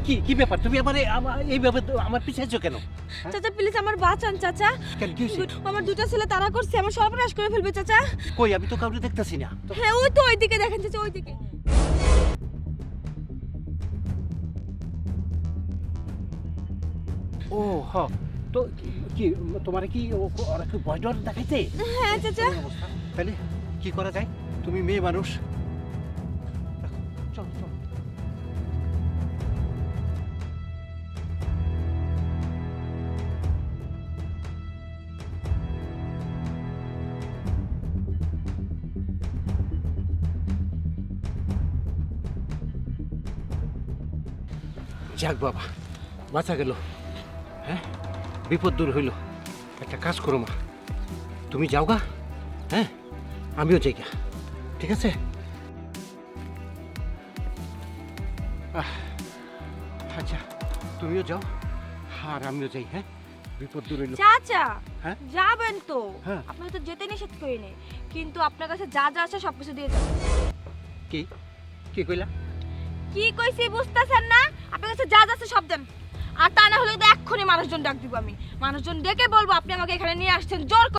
কি কি ব্যাপার? তুমি এইভাবে আমার পিছাইছো কেন? চাচা প্লিজ আমার বাঁচান চাচা। কেন কি হয়েছে? আমার দুটো ছেলে তাড়া করছে, আমার সর্বনাশ করে ফেলবে চাচা। কই আমি তো কাউকে দেখতেছি না। হ্যাঁ ওই তো ওইদিকে দেখেন চাচা, ওইদিকে। ও হ, তো কি তোমার কি ওরা কি ভয় ডর দেখাইতে? হ্যাঁ চাচা। তাহলে কি করা যায়? তুমি মেয়ে মানুষ, চল চল। যাক বাবা, বাঁচা গেল। হ্যাঁ, বিপদ দূর হইল। একটা কাজ করো মা, তুমি যাও গা, হ্যাঁ আমিও যাই গা, ঠিক আছে? আচ্ছা তুমিও যাও আর আমিও যাই। হ্যাঁ, বিপদ দূর হইল। চাচা হ্যাঁ? যাবেন তো? হ্যাঁ। আপনাকে তো যেতে নিষেধ করিনি, কিন্তু আপনার কাছে যা যা আছে সবকিছু দিয়ে যাবেন। কি কি কইলা? কি কইছি বুঝতেছেন না? আপনার কাছে যা যা আছে সব দেন, আর তা না হলে তো এক্ষুনি মানুষজন ডাক দিব। আমি মানুষজন ডেকে বলবো আপনি আমাকে এখানে নিয়ে আসছেন জোর করে।